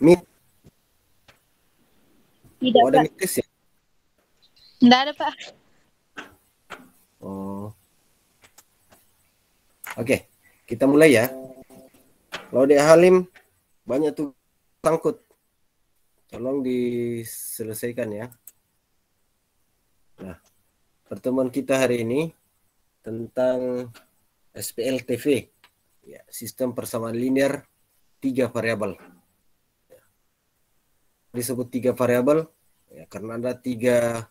Meet. Tidak, Oh, ada Pak. meet test ya? Tidak ada, Pak. Oh. Oke, kita mulai ya. Kalau di Halim banyak tuh sangkut. Tolong diselesaikan ya. Nah, pertemuan kita hari ini tentang SPLTV, ya, sistem persamaan linear 3 variabel. Disebut 3 variabel ya, karena ada 3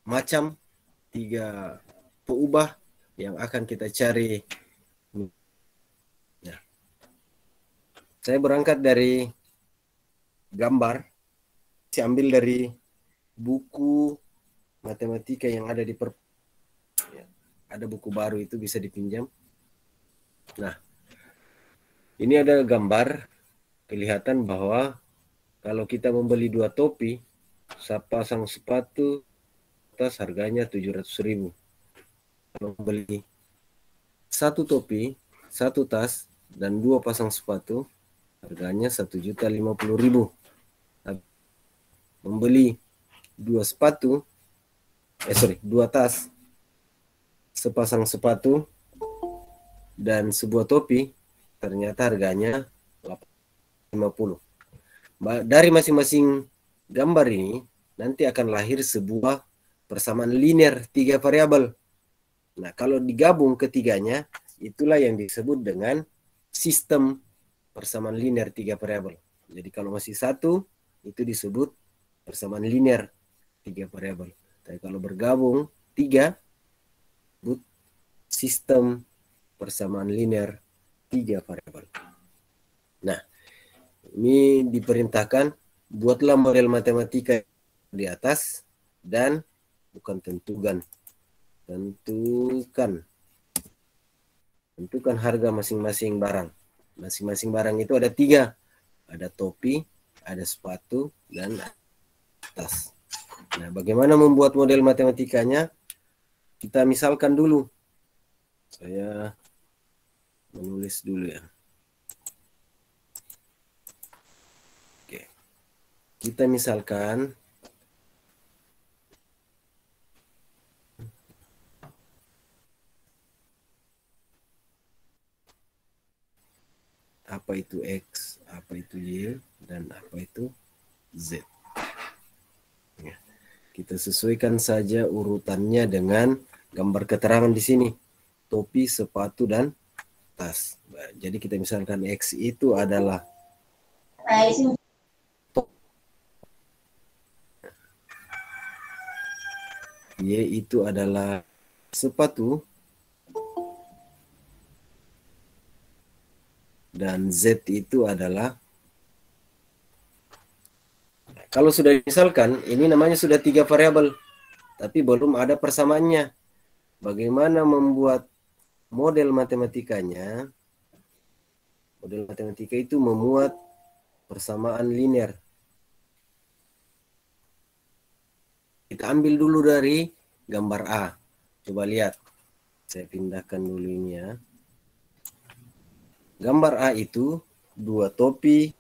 macam, 3 peubah yang akan kita cari. Ya. Saya berangkat dari gambar, saya ambil dari buku matematika yang ada di ya, ada buku baru itu bisa dipinjam. Nah, ini ada gambar kelihatan bahwa kalau kita membeli 2 topi, sepasang sepatu tas harganya 700.000. Kalau membeli 1 topi, 1 tas dan 2 pasang sepatu harganya 1.050.000. Membeli 2 sepatu, 2 tas, sepasang sepatu dan sebuah topi ternyata harganya 850. Dari masing-masing gambar ini nanti akan lahir sebuah persamaan linear 3 variabel. Nah, kalau digabung ketiganya, itulah yang disebut dengan sistem persamaan linear 3 variabel. Jadi kalau masih satu, itu disebut persamaan linear 3 variabel. Tapi kalau bergabung 3, disebut sistem persamaan linear 3 variabel. Nah, ini diperintahkan buatlah model matematika di atas dan bukan tentukan harga masing-masing barang. Masing-masing barang itu ada 3, ada topi, ada sepatu, dan tas. Nah, bagaimana membuat model matematikanya? Kita misalkan dulu. Saya menulis dulu ya. Oke. Kita misalkan apa itu X, apa itu Y, dan apa itu Z. Ya. Kita sesuaikan saja urutannya dengan gambar keterangan di sini. Topi, sepatu, dan tas. Jadi kita misalkan X itu adalah Y itu adalah sepatu, dan Z itu adalah, kalau sudah misalkan ini namanya sudah 3 variabel tapi belum ada persamaannya. Bagaimana membuat model matematikanya? Model matematika itu memuat persamaan linear. Kita ambil dulu dari gambar A. Coba lihat. Saya pindahkan dulu ini ya. Gambar A itu 2 topi,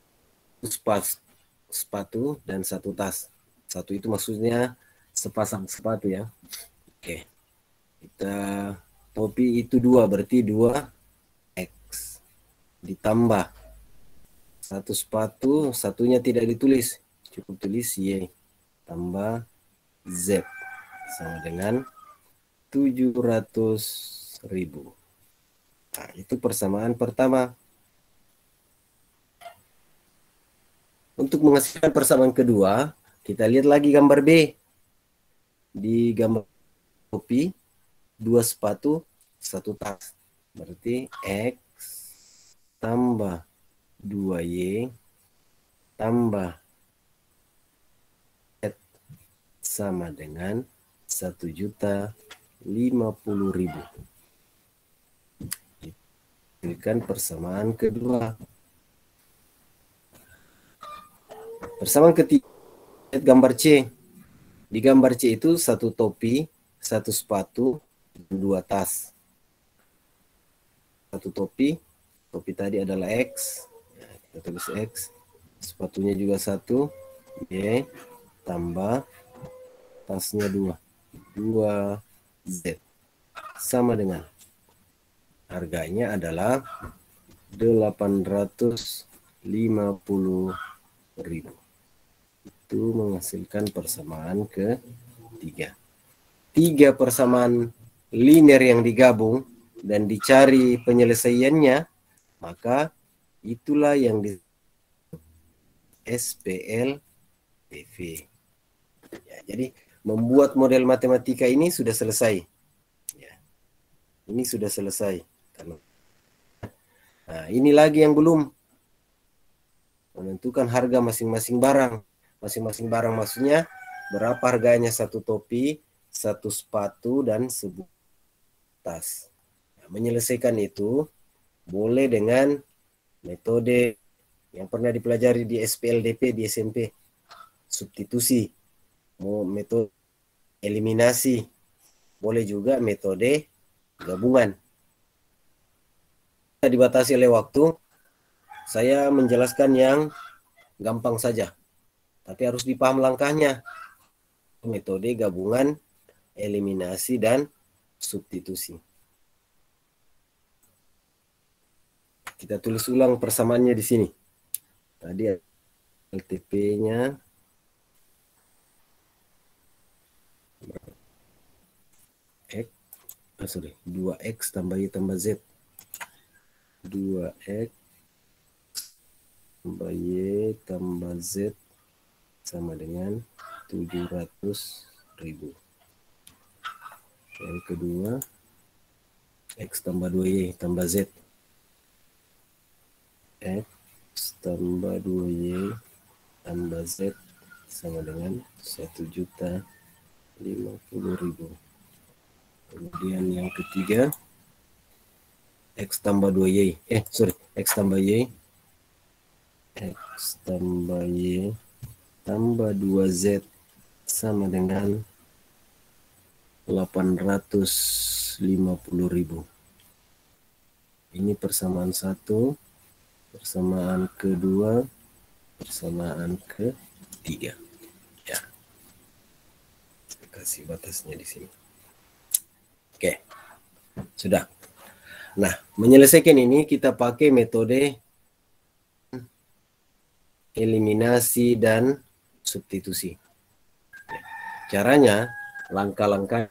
sepatu, dan 1 tas. 1 itu maksudnya sepasang sepatu ya. Oke. Kita topi itu 2, berarti 2 X. Ditambah 1 sepatu, satunya tidak ditulis. Cukup tulis Y. Tambah Z. Sama dengan 700.000. Nah, itu persamaan pertama. Untuk menghasilkan persamaan kedua, kita lihat lagi gambar B. Di gambar topi, 2 sepatu, 1 tas. Berarti X tambah 2Y tambah Z sama dengan 1.050.000. Kan persamaan kedua. Persamaan ketiga, gambar C. Di gambar C itu 1 topi, 1 sepatu, 2 tas. 1 topi tadi adalah X, Kita tulis X. Sepatunya juga 1. Y tambah tasnya 2. 2Z. Sama dengan harganya adalah 850.000. Itu menghasilkan persamaan ketiga. 3 persamaan linear yang digabung dan dicari penyelesaiannya, maka itulah yang di SPLTV. Ya, jadi membuat model matematika ini sudah selesai. Ya, ini sudah selesai. Nah, ini lagi yang belum. Menentukan harga masing-masing barang. Masing-masing barang maksudnya berapa harganya satu topi, satu sepatu, dan sebuah tas. Nah, menyelesaikan itu boleh dengan metode yang pernah dipelajari di SPLDP di SMP. Substitusi. Mau metode eliminasi. Boleh juga metode gabungan. Dibatasi oleh waktu, saya menjelaskan yang gampang saja. Tapi harus dipaham langkahnya. Metode gabungan, eliminasi, dan substitusi. Kita tulis ulang persamaannya di sini. Tadi LTP-nya 2X tambah Y tambah Z. 2X tambah Y tambah Z sama dengan 700.000. Yang kedua, X tambah 2Y tambah Z. X tambah 2Y tambah Z sama dengan 1.050.000. Kemudian yang ketiga, X tambah 2Y. X tambah Y. X tambah Y tambah 2Z sama dengan 850.000. Ini persamaan 1, persamaan kedua, persamaan ketiga. Ya. Saya kasih batasnya di sini. Oke. Sudah. Nah, menyelesaikan ini kita pakai metode eliminasi dan substitusi. Caranya, langkah-langkah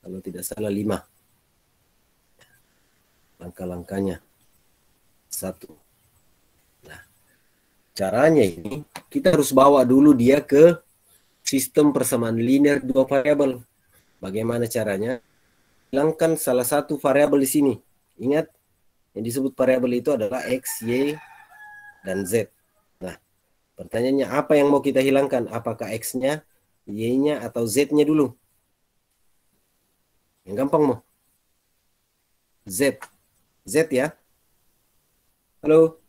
kalau tidak salah 5. Langkah-langkahnya 1. Nah, caranya ini kita harus bawa dulu dia ke sistem persamaan linear 2 variabel. Bagaimana caranya? Hilangkan salah satu variabel di sini. Ingat, yang disebut variabel itu adalah X, Y, dan Z. Nah, pertanyaannya apa yang mau kita hilangkan? Apakah X-nya, Y-nya, atau Z-nya dulu? Yang gampang mau. Z. Z ya. Halo.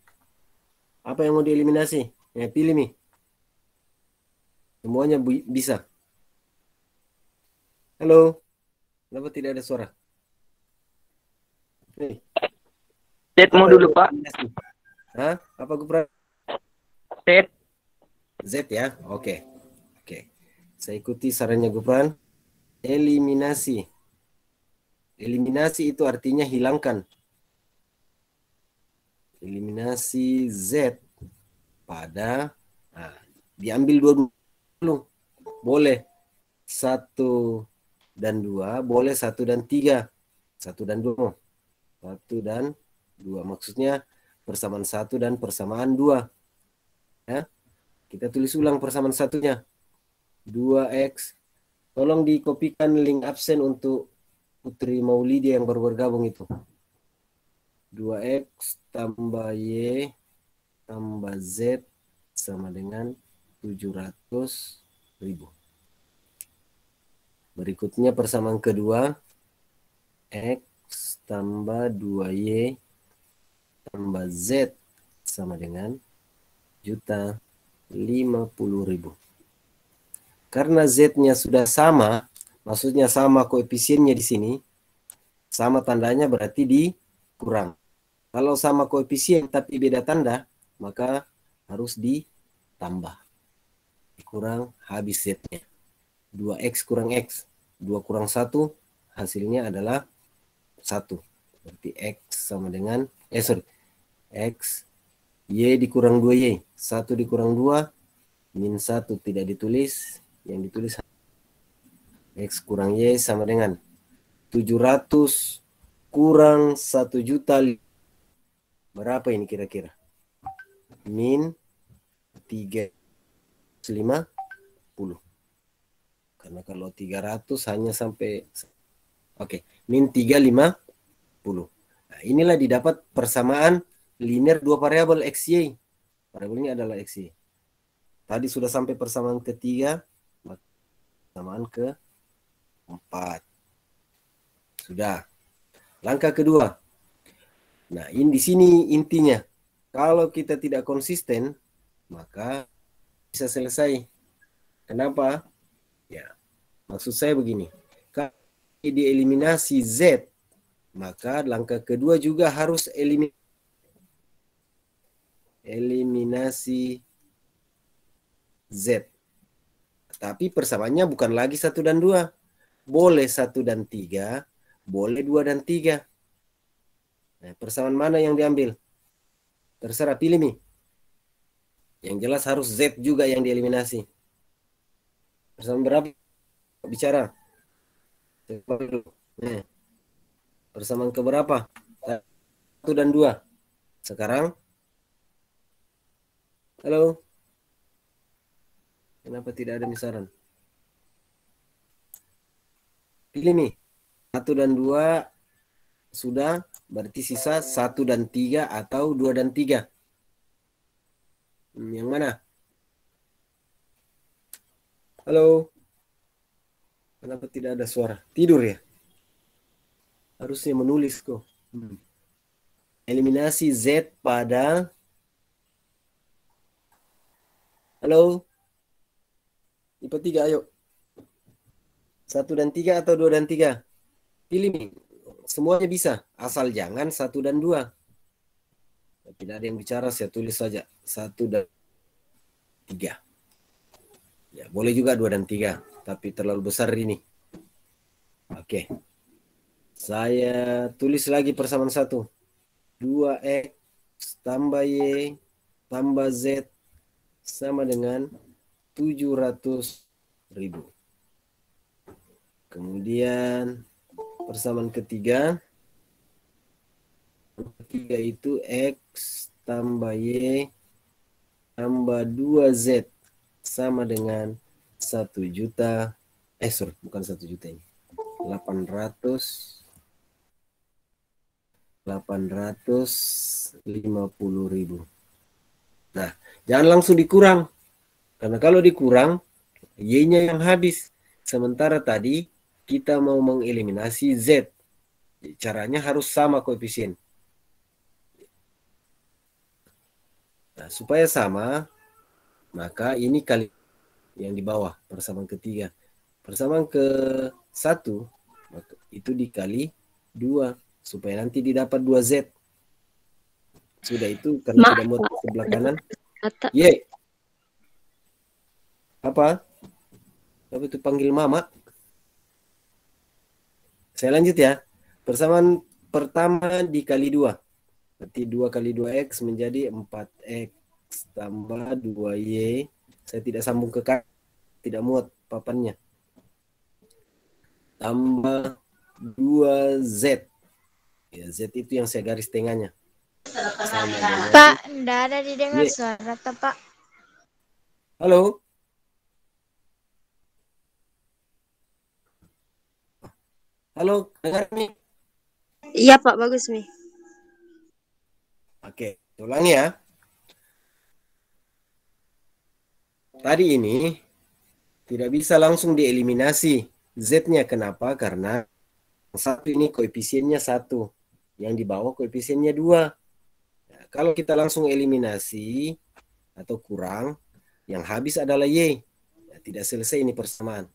Apa yang mau dieliminasi? Ya, pilih nih. Semuanya bisa. Halo. Kenapa tidak ada suara? Nih. Z mau dulu, Pak. Hah? Apa Gupran? Z. Z ya. Oke. Oke. Saya ikuti sarannya Gupran. Eliminasi. Eliminasi itu artinya hilangkan. Eliminasi Z pada diambil dua dulu. Boleh 1 dan 2, boleh 1 dan 3. 1 dan 2. 1 dan 2. Maksudnya persamaan 1 dan persamaan 2. Ya. Kita tulis ulang persamaan satunya. 2X. Tolong dikopikan link absen untuk Putri Maulidi yang baru bergabung itu. 2X tambah Y tambah Z sama dengan 700.000. Berikutnya persamaan kedua. X tambah 2Y tambah Z sama dengan 1.050.000. Karena Z-nya sudah sama, maksudnya sama koefisiennya di sini, sama tandanya berarti dikurang. Kalau sama koefisien tapi beda tanda, maka harus ditambah. Kurang habis Z-nya. 2X kurang X. 2 kurang 1, hasilnya adalah 1. Berarti X sama dengan, X, Y dikurang 2Y. 1 dikurang 2, min 1 tidak ditulis. Yang ditulis X kurang Y sama dengan 700 kurang 1 juta. Berapa ini kira-kira? Min 350. Karena kalau 300 hanya sampai, min 350. Nah, inilah didapat persamaan linear dua variabel X, Y. Variabel ini adalah X, Y. Tadi sudah sampai persamaan ketiga, persamaan keempat. Sudah. Langkah kedua. Nah, ini di sini intinya. Kalau kita tidak konsisten, maka bisa selesai. Kenapa? Ya, maksud saya begini. Kalau dieliminasi Z, maka langkah kedua juga harus eliminasi Z. Tapi persamaannya bukan lagi 1 dan 2. Boleh 1 dan 3, boleh 2 dan 3. Nah, persamaan mana yang diambil? Terserah, pilih nih. Yang jelas harus Z juga yang dieliminasi. Persamaan berapa? Bicara. Nah, persamaan ke berapa? 1 dan 2. Sekarang. Halo. Kenapa tidak ada misaran? Pilih nih. 1 dan 2 sudah, berarti sisa 1 dan 3 atau 2 dan 3. Yang mana? Halo? Kenapa tidak ada suara? Tidur ya? Harusnya menulis kok. Eliminasi Z pada... Halo? IPA 3, ayo. 1 dan 3 atau 2 dan 3? Pilih nih. Semuanya bisa, asal jangan 1 dan 2. Tidak ada yang bicara, saya tulis saja 1 dan 3. Ya, boleh juga 2 dan 3, tapi terlalu besar ini. Oke. Saya tulis lagi persamaan 1. 2X tambah Y tambah Z sama dengan 700.000. Kemudian persamaan ketiga itu X tambah Y tambah 2Z sama dengan 1 juta. Bukan 1 juta ini. 850.000. Nah, jangan langsung dikurang. Karena kalau dikurang, Y-nya yang habis. Sementara tadi kita mau mengeliminasi Z. Caranya harus sama koefisien. Nah, supaya sama, maka ini kali yang di bawah, persamaan ketiga. Persamaan ke 1, itu dikali 2, supaya nanti didapat 2Z. Sudah itu, karena tidak mau sebelah kanan. Y. Apa? Apa itu panggil mama? Saya lanjut ya. Persamaan pertama dikali 2. Berarti 2 kali 2X menjadi 4X tambah 2Y. Saya tidak sambung ke kanan. Tidak muat papannya. Tambah 2Z. Ya, Z itu yang saya garis tengahnya. Pak, enggak ada didengar suara Pak. Halo? Halo, dengar nih? Iya Pak, bagus nih. Oke, ulang ya. Tadi ini tidak bisa langsung dieliminasi Z-nya. Kenapa? Karena satu ini koefisiennya 1. Yang di bawah koefisiennya 2. Nah, kalau kita langsung eliminasi atau kurang, yang habis adalah Y. Ya, tidak selesai ini persamaan.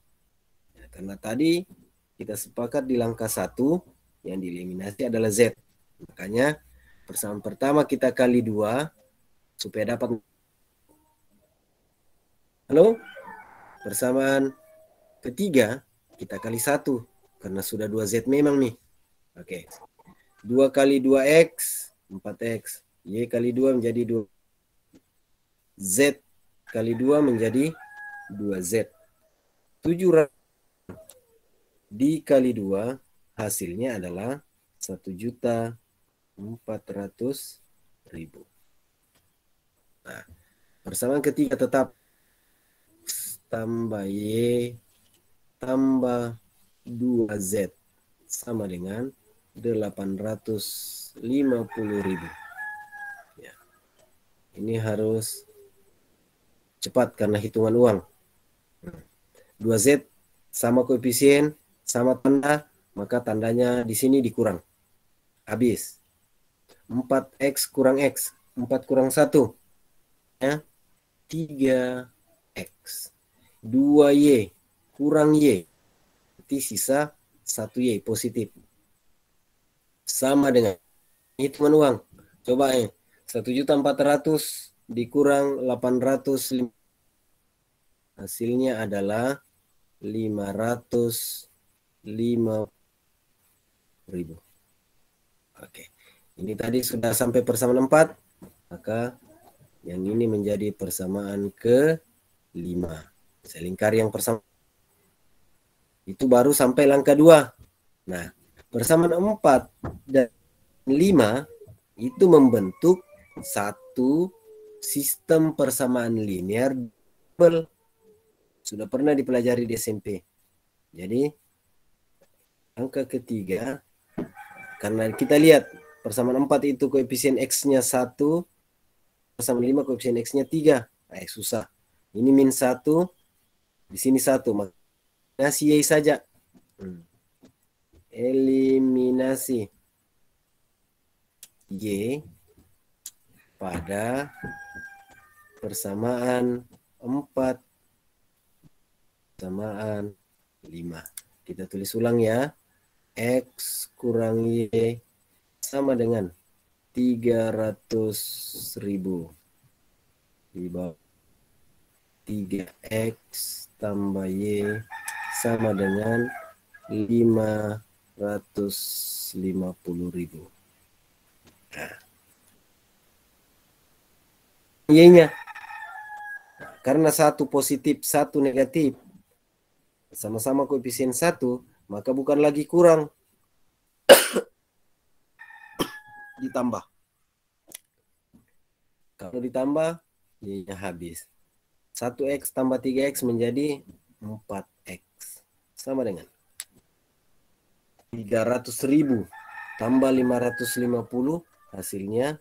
Ya, karena tadi kita sepakat di langkah 1, yang dieliminasi adalah Z. Makanya Persamaan pertama kita kali 2 supaya dapat. Halo? Persamaan ketiga kita kali 1 karena sudah 2Z memang nih. Oke. 2 kali 2X 4X. Y kali 2 menjadi 2. Z kali 2 menjadi 2Z. 700 dikali 2 hasilnya adalah 1.400.000. Nah, persamaan ketiga tetap tambah Y tambah 2Z sama dengan 850.000. Ya. Ini harus cepat karena hitungan uang. 2Z sama koefisien, sama tanda, maka tandanya di sini dikurang. Habis. 4X kurang X. 4 kurang 1. Ya. 3X. 2Y kurang Y. Berarti sisa 1Y positif. Sama dengan hitungan uang. Coba 1.400.000 dikurang 850. Hasilnya adalah 550.000. Oke. Ini tadi sudah sampai persamaan 4. Maka yang ini menjadi persamaan ke-5. Saya lingkari yang persamaan. Itu baru sampai langkah 2. Nah, persamaan 4 dan 5 itu membentuk satu sistem persamaan linear double. Sudah pernah dipelajari di SMP. Jadi, angka ketiga, karena kita lihat persamaan 4 itu koefisien X-nya 1, persamaan 5 koefisien X-nya 3. Susah. Ini min 1, di sini 1. Eliminasi Y saja. Eliminasi Y pada persamaan 4 persamaan 5. Kita tulis ulang ya. X kurang Y sama dengan 300.000 di bawah 3X tambah Y sama dengan 550.000. Nah. Y-nya. Karena 1 positif, 1 negatif. Sama-sama koefisien 1, maka bukan lagi kurang. Ditambah. Kalau ditambah, Y-nya habis. 1X tambah 3X menjadi 4X. Sama dengan 300.000 tambah 550, hasilnya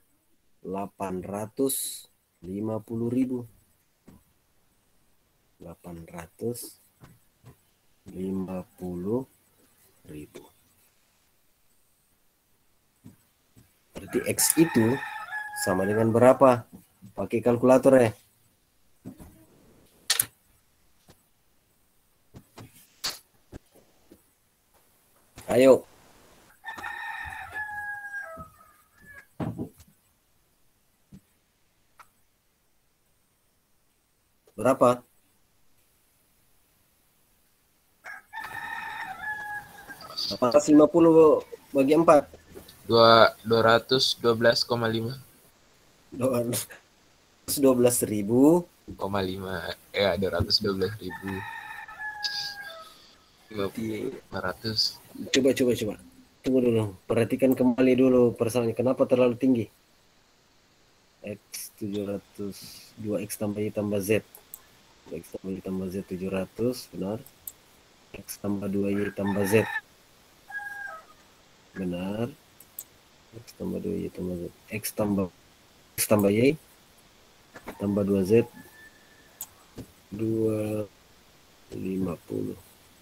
850.000. 850.000. Berarti X itu sama dengan berapa? Pakai kalkulator ya. Ayo. Berapa? 850 bagi 4. 212,5. 12.000. 5. Ya, 212.000. 500. Coba. Tunggu dulu. Perhatikan kembali dulu persamaannya. Kenapa terlalu tinggi? X 700. 2X tambah Y tambah Z. 2X tambah Y tambah Z 700. Benar. X tambah 2Y tambah Z. Benar. X tambah 2Y tambah Z. X tambah Y tambah 2Z 250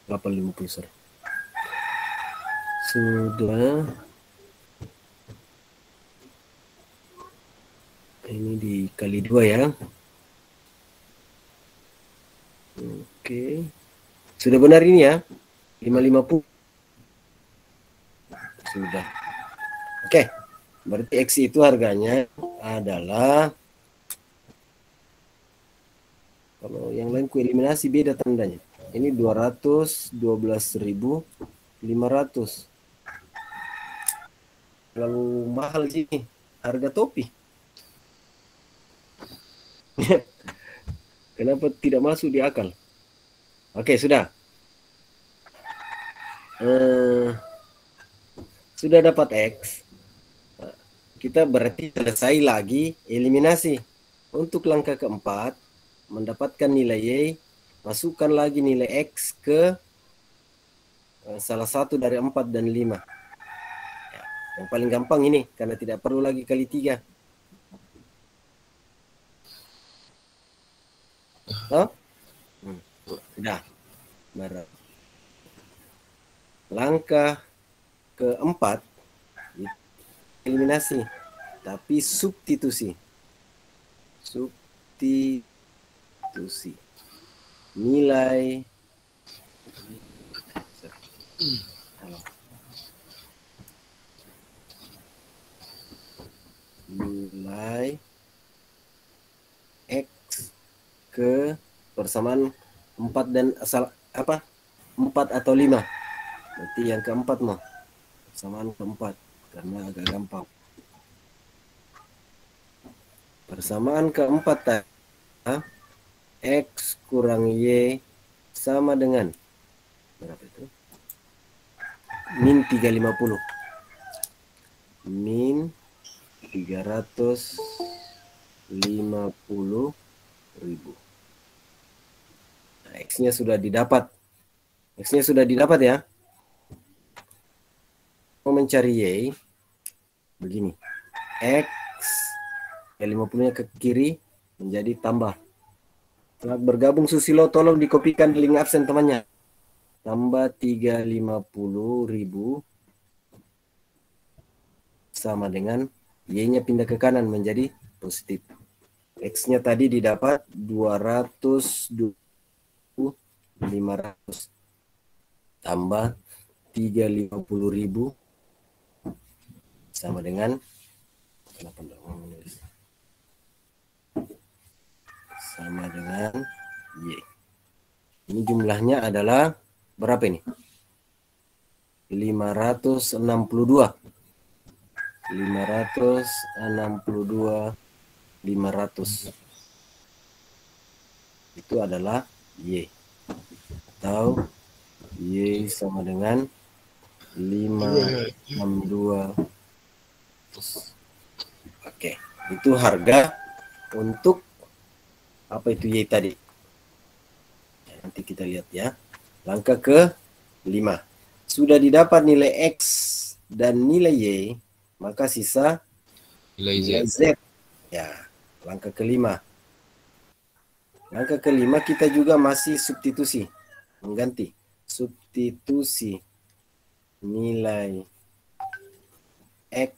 850 sudah. Ini dikali 2 ya. Oke. Sudah benar ini ya. 550 sudah. Oke. Berarti X itu harganya adalah, kalau yang lain ku eliminasi beda tandanya. Ini 212.500. Terlalu mahal sih harga topi. Kenapa tidak masuk di akal? Oke, sudah. Sudah dapat X. Kita berarti selesai lagi eliminasi. Untuk langkah keempat, mendapatkan nilai Y, masukkan lagi nilai X ke salah satu dari 4 dan 5. Yang paling gampang ini, karena tidak perlu lagi kali 3. Oh? Sudah. Langkah keempat, eliminasi, tapi substitusi. Substitusi. Nilai nilai X ke persamaan 4 dan asal apa? 4 atau 5. Berarti yang keempat mah persamaan keempat, karena agak gampang. Persamaan keempat X kurang Y sama dengan berapa itu? Min 350. Min 350.000. Nah, X-nya sudah didapat. X-nya sudah didapat ya. Mau mencari Y, begini. X, ya 50-nya ke kiri, menjadi tambah. Saat bergabung Susilo, tolong dikopikan link absen temannya. Tambah 350.000 sama dengan Y-nya pindah ke kanan menjadi positif. X-nya tadi didapat 200.500 tambah 350.000 sama dengan Y. Ini jumlahnya adalah berapa ini? 562. 562.500. Itu adalah Y. Atau Y sama dengan 562. Oke, itu harga untuk apa itu Y tadi. Nanti kita lihat ya. Langkah ke-5. Sudah didapat nilai X dan nilai Y, maka sisa nilai Z. Ya, langkah ke-5. Langkah ke-5 kita juga masih substitusi. Mengganti. Substitusi nilai X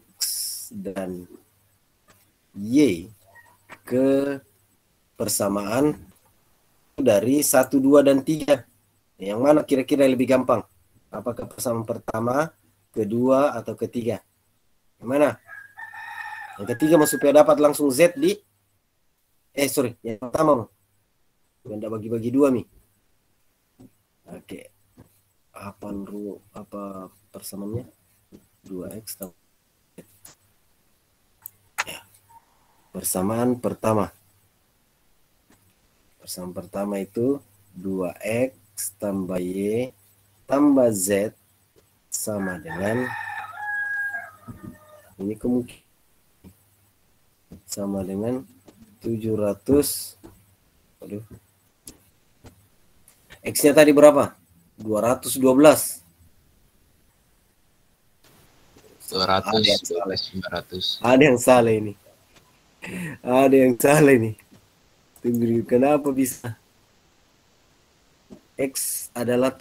dan Y ke persamaan dari 1, 2, dan 3. Yang mana kira-kira lebih gampang? Apakah persamaan pertama, kedua, atau ketiga? Yang mana? Yang ketiga mau supaya dapat langsung Z di yang pertama. Tidak bagi-bagi 2 nih. Oke. Apa persamaannya? 2X tambah Z. Ya. Persamaan pertama. Persamaan pertama itu 2X tambah Y tambah Z sama dengan, ini kemungkinan sama dengan 700. X-nya tadi berapa? 212. 500. Ada yang salah ini. Ada yang salah ini. Tunggu, kenapa bisa? X adalah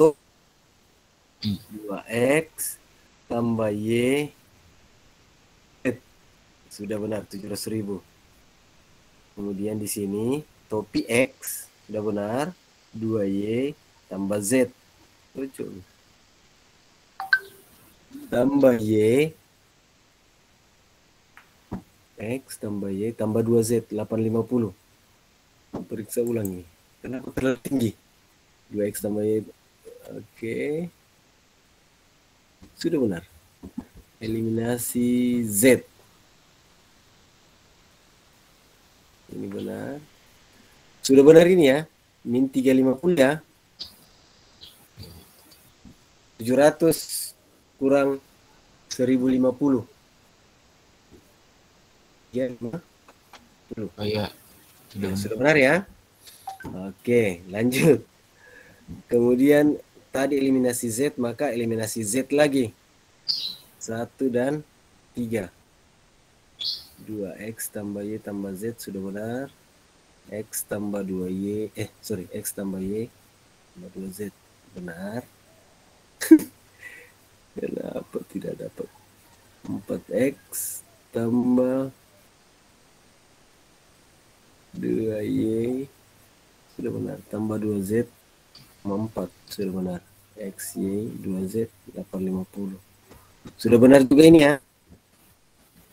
2X tambah Y. Sudah benar, 700.000. Kemudian di sini topi X sudah benar, 2Y tambah Z. Lucu. Tambah Y X tambah Y tambah 2Z 850. Periksa ulang ini. Kenapa terlalu tinggi? 2X tambah Y. Oke. Sudah benar. Eliminasi Z. Ini benar. Sudah benar ini ya. Min 350 ya. 700 kurang 1050. Ya, Oh iya. sudah benar ya. Oke, lanjut. Kemudian tadi eliminasi Z, maka eliminasi Z lagi. 1 dan 3. 2X tambah Y tambah Z sudah benar. X tambah 2Y, X tambah Y tambah 2Z benar. Kenapa tidak dapat? 4X tambah 2Y sudah benar. Tambah 2Z sama 4 sudah benar. X, Y, 2Z 850. Sudah benar juga ini ya.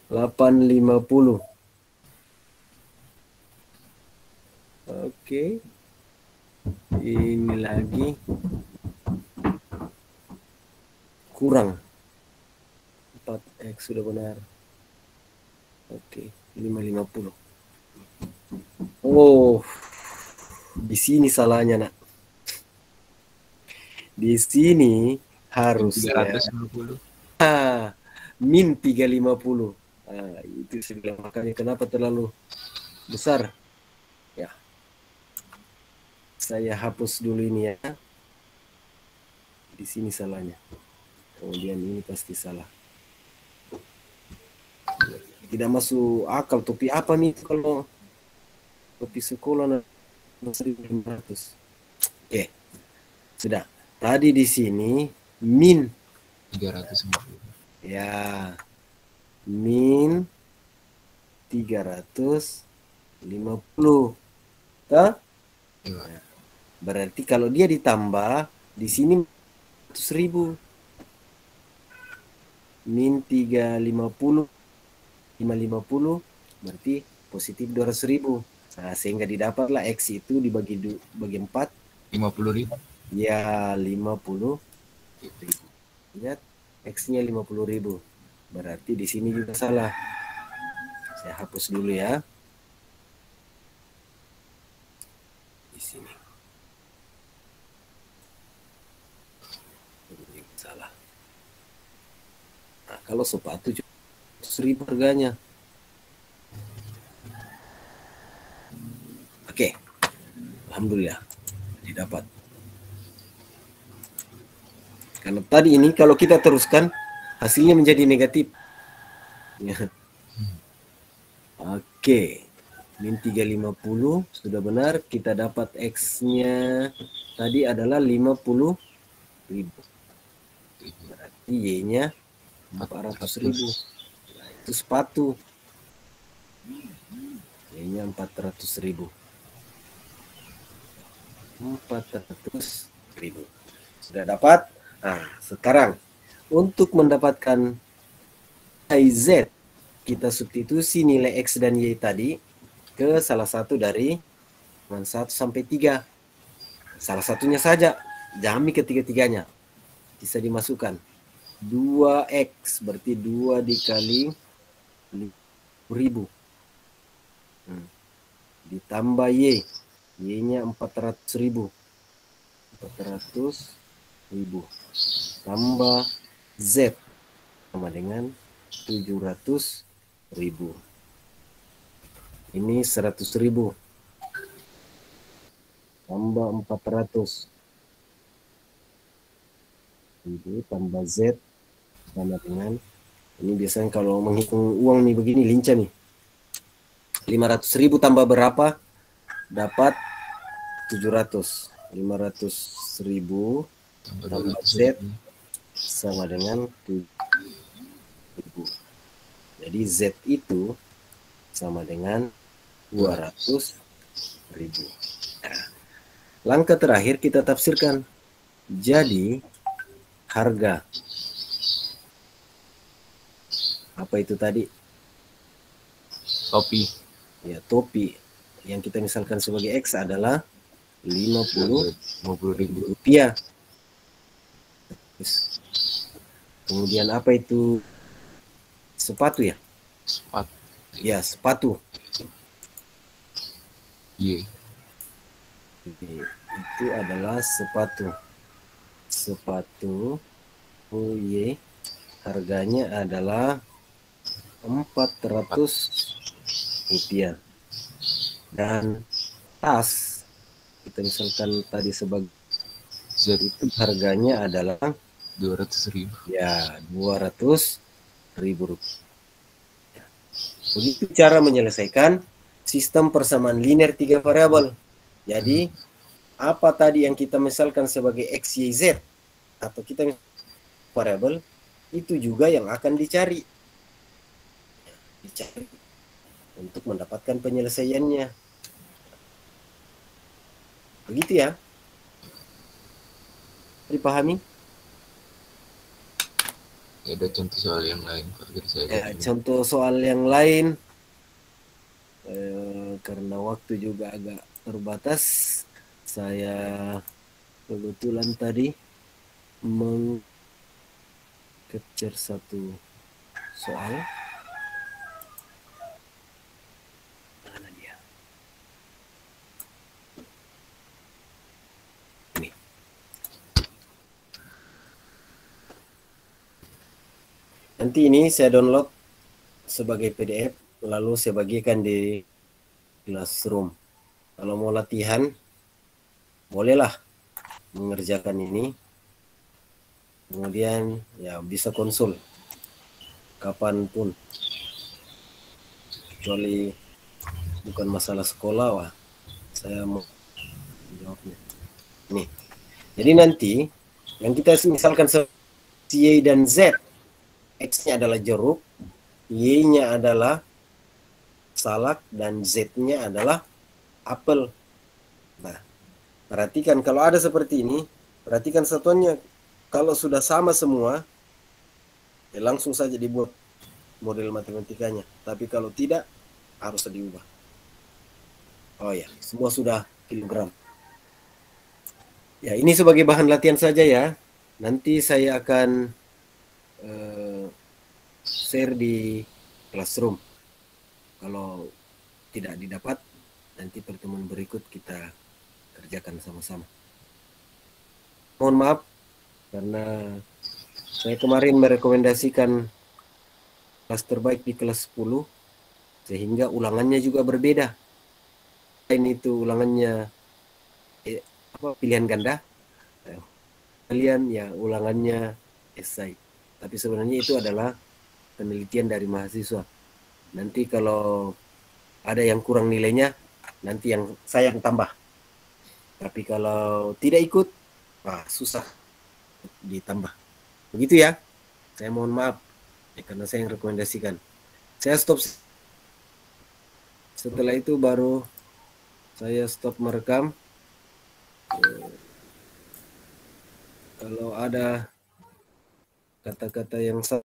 850. Oke. Ini lagi kurang 4X sudah benar. Oke, 550. Oh, di sini salahnya nak. Di sini harusnya 350. min 350. Itu saya bilang, makanya kenapa terlalu besar. Ya, saya hapus dulu ini ya. Di sini salahnya. Kemudian ini pasti salah. Tidak masuk akal. Topi apa nih kalau topi sekolah 1.500? Oke, sudah. Tadi di sini min 350. ya, min 350. Iya. Berarti kalau dia ditambah di sini 100.000. Min 350 550 berarti positif 200.000. Nah, sehingga didapatlah X itu dibagi bagi 4 50.000. ya 50.000. Lihat X-nya 50.000. Berarti di sini juga salah. Saya hapus dulu ya. Di sini. Ini salah. Nah, kalau sepatu 100.000 harganya. Oke. Alhamdulillah didapat. Karena tadi ini kalau kita teruskan hasilnya menjadi negatif. Ya. Oke. Min 350 sudah benar. Kita dapat X-nya tadi adalah 50.000. Berarti Y-nya 400.000. Nah, itu sepatu. Y-nya 400.000. 400.000. Sudah dapat? Nah, sekarang untuk mendapatkan Z, kita substitusi nilai X dan Y tadi ke salah satu dari 1 sampai 3. Salah satunya saja, jangan ketiga-tiganya. Bisa dimasukkan. 2X berarti 2 dikali 1.000. Ditambah Y. Y-nya 400.000. 400.000. Tambah Z sama dengan 700.000. Ini 100.000. Tambah 400.000 tambah Z sama dengan, ini biasanya kalau menghitung uang nih begini lincah nih. 500.000 tambah berapa? Dapat 700. 500.000 tambah Z sama dengan 7.000. Jadi Z itu sama dengan 200.000. Nah, langkah terakhir kita tafsirkan. Jadi harga apa itu tadi? Topi. Ya, topi yang kita misalkan sebagai X adalah 50 50.000. rupiah. Kemudian apa itu sepatu ya? Sepatu. Ya, sepatu. Y. Itu adalah sepatu. Sepatu Y harganya adalah 400 rupiah. Dan tas kita misalkan tadi sebagai Z. itu harganya adalah 200.000. ya 200.000 rupiah. Begitu cara menyelesaikan sistem persamaan linear 3 variabel. Jadi apa tadi yang kita misalkan sebagai X, Y, Z atau kita variabel itu juga yang akan dicari untuk mendapatkan penyelesaiannya. Begitu ya. Dipahami? Ada contoh soal yang lain Contoh soal yang lain karena waktu juga agak terbatas, saya kebetulan tadi capture satu soal. Mana dia? Ini. Nanti ini saya download sebagai PDF, lalu saya bagikan di Classroom. Kalau mau latihan, bolehlah mengerjakan ini. Kemudian ya bisa konsul kapanpun, kecuali bukan masalah sekolah, wah saya mau jawabnya. Nih, jadi nanti yang kita misalkan Y dan Z, X-nya adalah jeruk, Y-nya adalah salak, dan Z-nya adalah apel. Nah, perhatikan kalau ada seperti ini, perhatikan satuannya. Kalau sudah sama semua, ya langsung saja dibuat model matematikanya. Tapi kalau tidak, harus diubah. Oh ya, semua sudah kilogram. Ya, ini sebagai bahan latihan saja ya. Nanti saya akan share di Classroom. Kalau tidak didapat, nanti pertemuan berikut kita kerjakan sama-sama. Mohon maaf karena saya kemarin merekomendasikan kelas terbaik di kelas 10 sehingga ulangannya juga berbeda. Ini itu ulangannya pilihan ganda, kalian ya ulangannya esai. Tapi sebenarnya itu adalah penelitian dari mahasiswa. Nanti kalau ada yang kurang nilainya, nanti yang saya yang tambah. Tapi kalau tidak ikut, susah ditambah. Begitu ya. Saya mohon maaf karena saya yang rekomendasikan. Saya stop. Setelah itu baru saya stop merekam. Kalau ada kata-kata yang salah